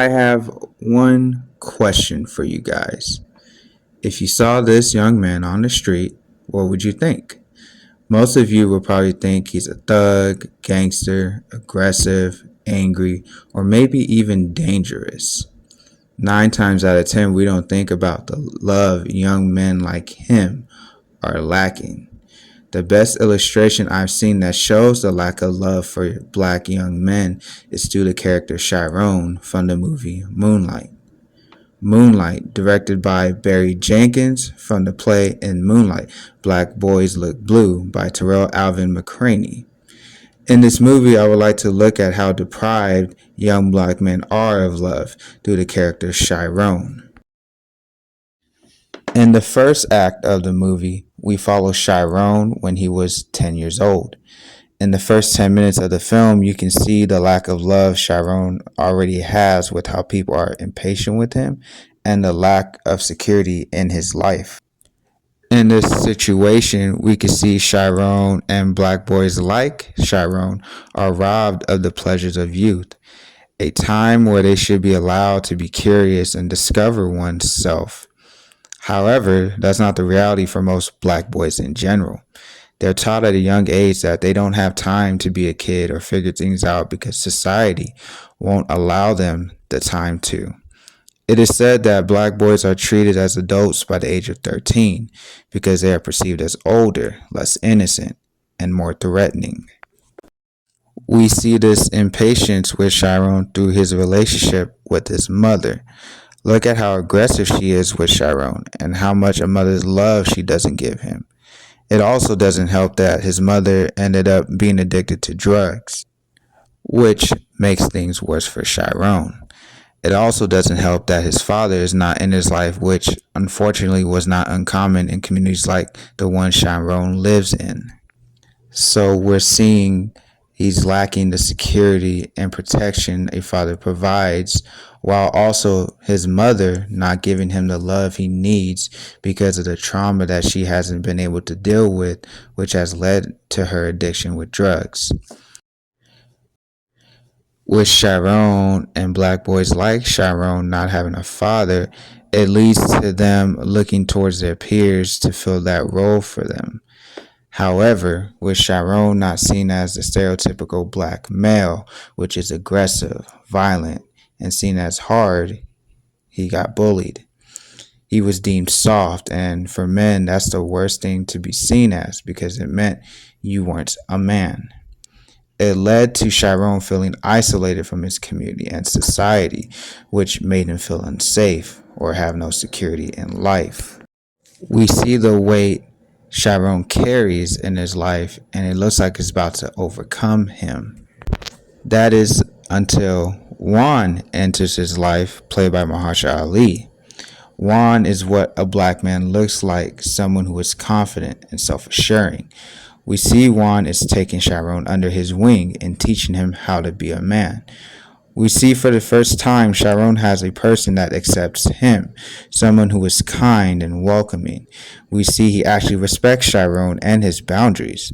I have one question for you guys. If you saw this young man on the street, what would you think? Most of you will probably think he's a thug, gangster, aggressive, angry, or maybe even dangerous. 9 times out of 10, we don't think about the love young men like him are lacking. The best illustration I've seen that shows the lack of love for black young men is through the character Chiron from the movie Moonlight. Moonlight, directed by Barry Jenkins from the play In Moonlight, Black Boys Look Blue by Terrell Alvin McCraney. In this movie, I would like to look at how deprived young black men are of love through the character Chiron. In the first act of the movie, we follow Chiron when he was 10 years old. In the first 10 minutes of the film, you can see the lack of love Chiron already has with how people are impatient with him and the lack of security in his life. In this situation, we can see Chiron and black boys like Chiron are robbed of the pleasures of youth, a time where they should be allowed to be curious and discover oneself. However, that's not the reality for most black boys in general. They're taught at a young age that they don't have time to be a kid or figure things out because society won't allow them the time to. It is said that black boys are treated as adults by the age of 13 because they are perceived as older, less innocent, and more threatening. We see this impatience with Chiron through his relationship with his mother. Look at how aggressive she is with Chiron and how much a mother's love she doesn't give him. It also doesn't help that his mother ended up being addicted to drugs, which makes things worse for Chiron. It also doesn't help that his father is not in his life, which unfortunately was not uncommon in communities like the one Chiron lives in. So we're seeing he's lacking the security and protection a father provides, while also his mother not giving him the love he needs because of the trauma that she hasn't been able to deal with, which has led to her addiction with drugs. With Chiron and black boys like Chiron not having a father, it leads to them looking towards their peers to fill that role for them. However, with Chiron not seen as the stereotypical black male, which is aggressive, violent, and seen as hard, he got bullied. He was deemed soft, and for men, that's the worst thing to be seen as because it meant you weren't a man. It led to Chiron feeling isolated from his community and society, which made him feel unsafe or have no security in life. We see the weight Chiron carries in his life, and it looks like it's about to overcome him. That is until Juan enters his life, played by Mahershala Ali. Juan is what a black man looks like, someone who is confident and self-assuring. We see Juan is taking Chiron under his wing and teaching him how to be a man. We see for the first time Chiron has a person that accepts him, someone who is kind and welcoming. We see he actually respects Chiron and his boundaries.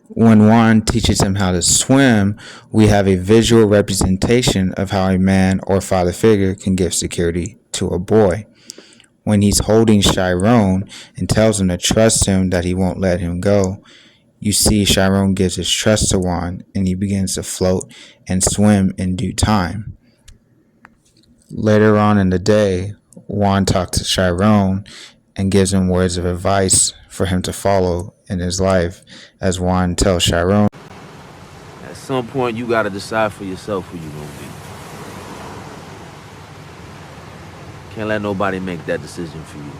When Juan teaches him how to swim, we have a visual representation of how a man or father figure can give security to a boy. When he's holding Chiron and tells him to trust him, that he won't let him go, you see Chiron gives his trust to Juan and he begins to float and swim in due time. Later on in the day, Juan talks to Chiron and gives him words of advice for him to follow in his life, as Juan tells Chiron, at some point you gotta decide for yourself who you gonna be. Can't let nobody make that decision for you.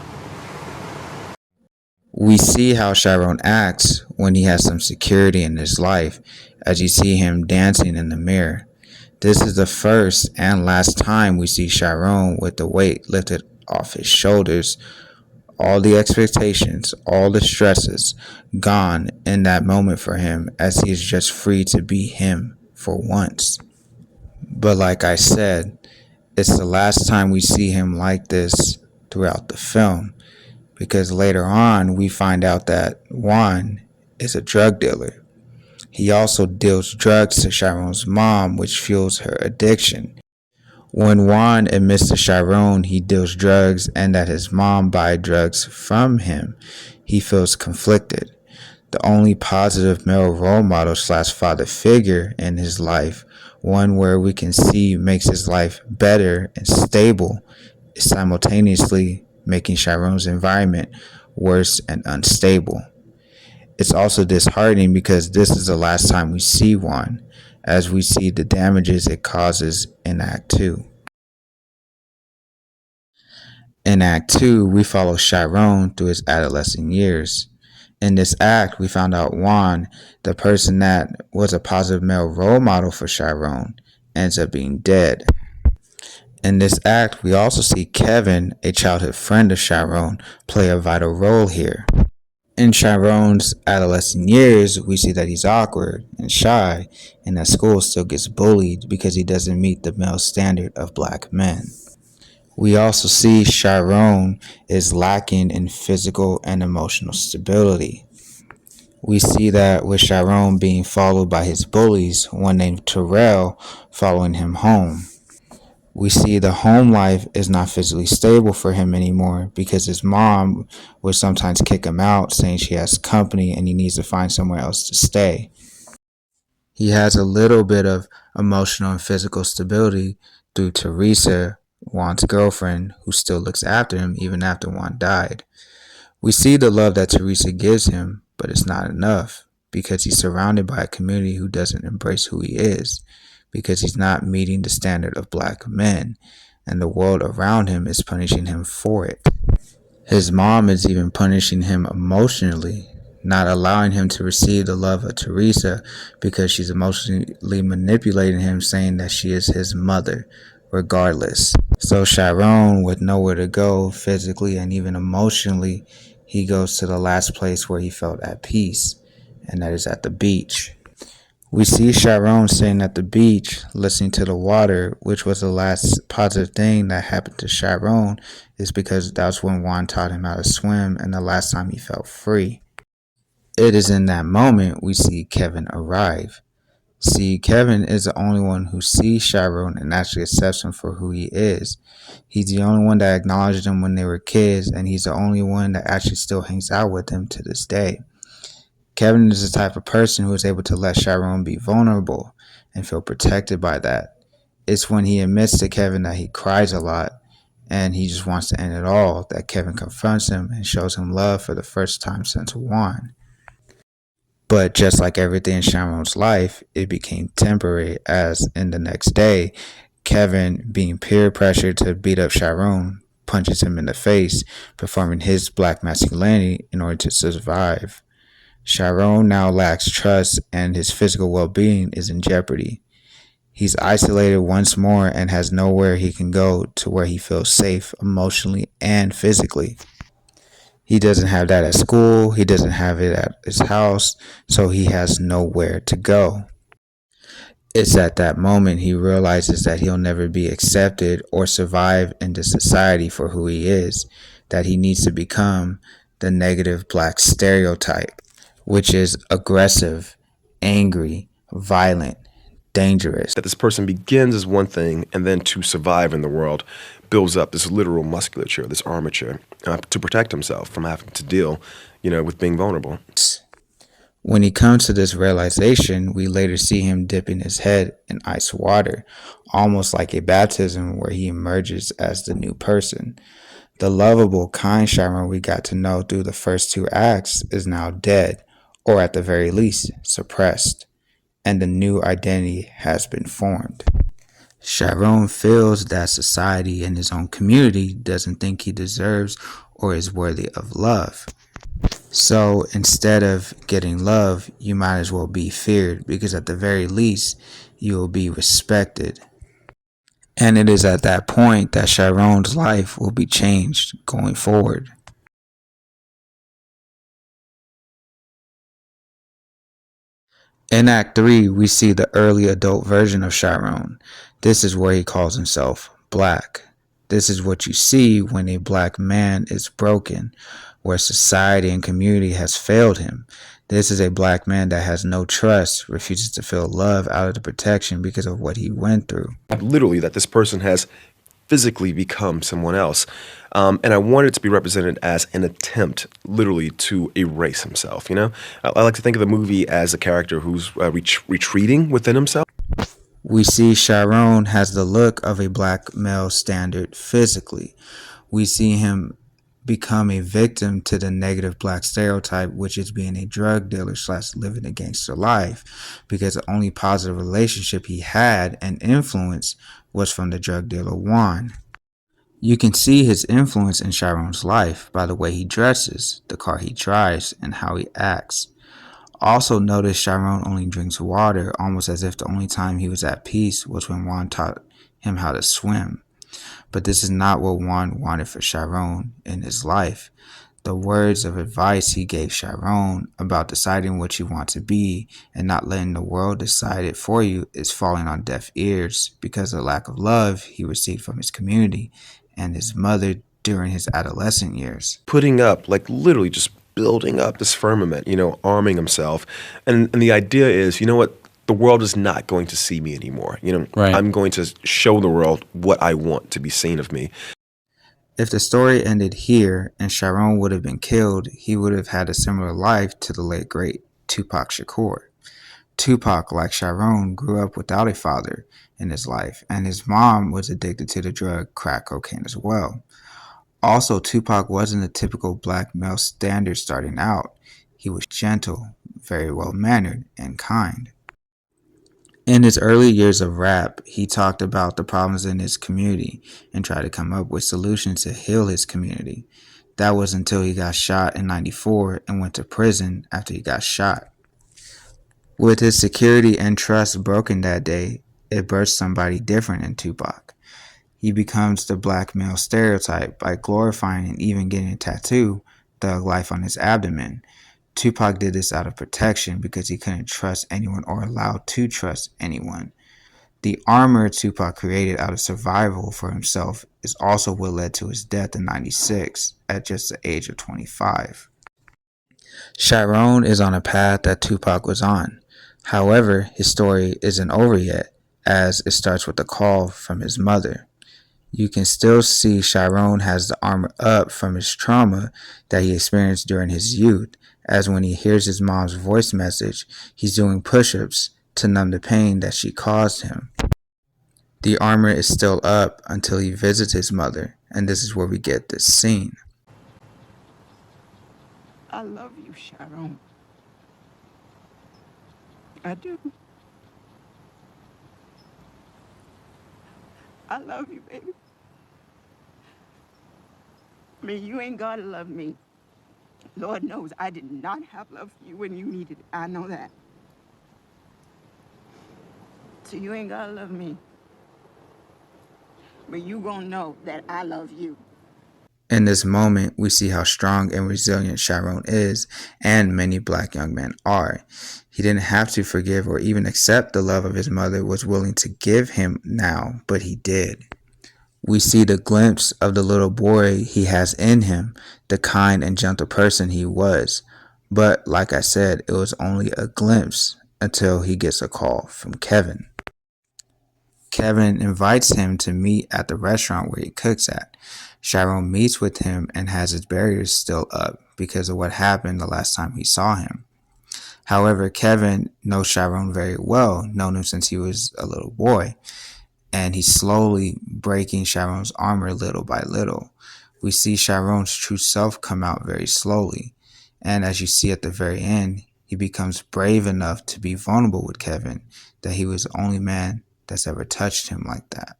we see how Chiron acts when he has some security in his life, as you see him dancing in the mirror. This is the first and last time we see Chiron with the weight lifted off his shoulders. All the expectations, all the stresses gone in that moment for him, as he is just free to be him for once. But like I said, it's the last time we see him like this throughout the film, because later on we find out that Juan is a drug dealer. He also deals drugs to Chiron's mom, which fuels her addiction. When Juan admits to Chiron he deals drugs and that his mom buys drugs from him, he feels conflicted. The only positive male role model slash father figure in his life, one where we can see makes his life better and stable, is simultaneously making Chiron's environment worse and unstable. It's also disheartening because this is the last time we see Juan, as we see the damages it causes in Act 2. In Act 2, we follow Chiron through his adolescent years. In this act, we found out Juan, the person that was a positive male role model for Chiron, ends up being dead. In this act, we also see Kevin, a childhood friend of Chiron, play a vital role here. In Chiron's adolescent years, we see that he's awkward and shy, and at school still gets bullied because he doesn't meet the male standard of black men. We also see Chiron is lacking in physical and emotional stability. We see that with Chiron being followed by his bullies, one named Terrell following him home. We see the home life is not physically stable for him anymore because his mom would sometimes kick him out, saying she has company and he needs to find somewhere else to stay. He has a little bit of emotional and physical stability through Teresa, Juan's girlfriend, who still looks after him even after Juan died. We see the love that Teresa gives him, but it's not enough because he's surrounded by a community who doesn't embrace who he is, because he's not meeting the standard of black men, and the world around him is punishing him for it. His mom is even punishing him emotionally, not allowing him to receive the love of Teresa because she's emotionally manipulating him, saying that she is his mother, regardless. So Chiron, with nowhere to go physically and even emotionally, he goes to the last place where he felt at peace, and that is at the beach. We see Chiron sitting at the beach, listening to the water, which was the last positive thing that happened to Chiron, is because that's when Juan taught him how to swim and the last time he felt free. It is in that moment we see Kevin arrive. See, Kevin is the only one who sees Chiron and actually accepts him for who he is. He's the only one that acknowledged him when they were kids, and he's the only one that actually still hangs out with him to this day. Kevin is the type of person who is able to let Chiron be vulnerable and feel protected by that. It's when he admits to Kevin that he cries a lot and he just wants to end it all that Kevin confronts him and shows him love for the first time since Juan. But just like everything in Chiron's life, it became temporary, as in the next day, Kevin, being peer pressured to beat up Chiron, punches him in the face, performing his black masculinity in order to survive. Chiron now lacks trust and his physical well-being is in jeopardy. He's isolated once more and has nowhere he can go to where he feels safe emotionally and physically. He doesn't have that at school, he doesn't have it at his house, so he has nowhere to go. It's at that moment he realizes that he'll never be accepted or survive in the society for who he is, that he needs to become the negative black stereotype, which is aggressive, angry, violent, dangerous. That this person begins as one thing and then to survive in the world builds up this literal musculature, this armature, to protect himself from having to deal, with being vulnerable. When he comes to this realization, we later see him dipping his head in ice water, almost like a baptism where he emerges as the new person. The lovable, kind Chiron we got to know through the first two acts is now dead, or at the very least, suppressed, and the new identity has been formed. Chiron feels that society and his own community doesn't think he deserves or is worthy of love. So instead of getting love, you might as well be feared, because at the very least, you will be respected. And it is at that point that Chiron's life will be changed going forward. In Act 3, we see the early adult version of Chiron. This is where he calls himself Black. This is what you see when a black man is broken, where society and community has failed him. This is a black man that has no trust, refuses to feel love out of the protection because of what he went through. Literally, that this person has physically become someone else. And I want it to be represented as an attempt, literally, to erase himself. You know, I like to think of the movie as a character who's retreating within himself. We see Chiron has the look of a black male standard physically. We see him become a victim to the negative black stereotype, which is being a drug dealer / living a gangster life, because the only positive relationship he had and influence was from the drug dealer Juan. You can see his influence in Chiron's life by the way he dresses, the car he drives, and how he acts. Also notice Chiron only drinks water, almost as if the only time he was at peace was when Juan taught him how to swim. But this is not what Juan wanted for Chiron in his life. The words of advice he gave Chiron about deciding what you want to be and not letting the world decide it for you is falling on deaf ears because of the lack of love he received from his community and his mother during his adolescent years. Putting up, like literally just building up this firmament, arming himself. And the idea is, you know what? The world is not going to see me anymore. Right. I'm going to show the world what I want to be seen of me. If the story ended here and Chiron would have been killed, he would have had a similar life to the late great Tupac Shakur. Tupac, like Chiron, grew up without a father in his life, and his mom was addicted to the drug crack cocaine as well. Also, Tupac wasn't a typical black male standard starting out. He was gentle, very well-mannered, and kind. In his early years of rap, he talked about the problems in his community and tried to come up with solutions to heal his community. That was until he got shot in '94 and went to prison after he got shot. With his security and trust broken that day, it birthed somebody different in Tupac. He becomes the black male stereotype by glorifying and even getting a tattoo, Thug Life, on his abdomen. Tupac did this out of protection because he couldn't trust anyone or allow to trust anyone. The armor Tupac created out of survival for himself is also what led to his death in '96 at just the age of 25. Chiron is on a path that Tupac was on. However, his story isn't over yet, as it starts with a call from his mother. You can still see Chiron has the armor up from his trauma that he experienced during his youth, as when he hears his mom's voice message, he's doing push-ups to numb the pain that she caused him. The armor is still up until he visits his mother, and this is where we get this scene. I love you, Chiron. I do. I love you, baby. I mean, you ain't gotta love me. Lord knows I did not have love for you when you needed it. I know that. So you ain't gotta love me. But you gonna know that I love you. In this moment, we see how strong and resilient Chiron is, and many black young men are. He didn't have to forgive or even accept the love of his mother was willing to give him now, but he did. We see the glimpse of the little boy he has in him, the kind and gentle person he was. But like I said, it was only a glimpse until he gets a call from Kevin. Kevin invites him to meet at the restaurant where he cooks at. Chiron meets with him and has his barriers still up because of what happened the last time he saw him. However, Kevin knows Chiron very well, known him since he was a little boy, and he's slowly breaking Chiron's armor little by little. We see Chiron's true self come out very slowly, and as you see at the very end, he becomes brave enough to be vulnerable with Kevin, that he was the only man that's ever touched him like that.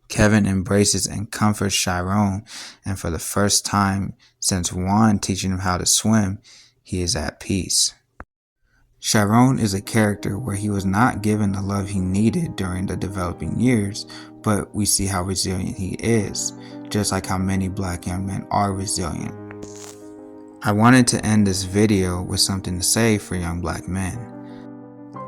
Kevin embraces and comforts Chiron, and for the first time since Juan teaching him how to swim, he is at peace. Chiron is a character where he was not given the love he needed during the developing years, but we see how resilient he is, just like how many black young men are resilient. I wanted to end this video with something to say for young black men.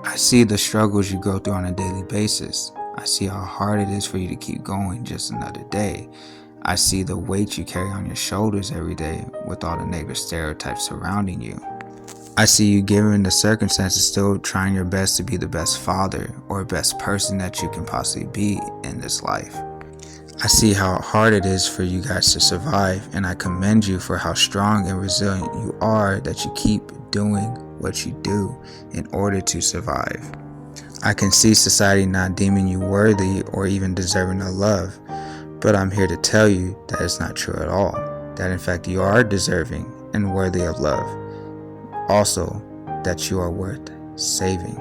I see the struggles you go through on a daily basis. I see how hard it is for you to keep going just another day. I see the weight you carry on your shoulders every day with all the negative stereotypes surrounding you. I see you, given the circumstances, still trying your best to be the best father or best person that you can possibly be in this life. I see how hard it is for you guys to survive, and I commend you for how strong and resilient you are, that you keep doing what you do in order to survive. I can see society not deeming you worthy or even deserving of love, but I'm here to tell you that it's not true at all, that in fact you are deserving and worthy of love. Also, that you are worth saving.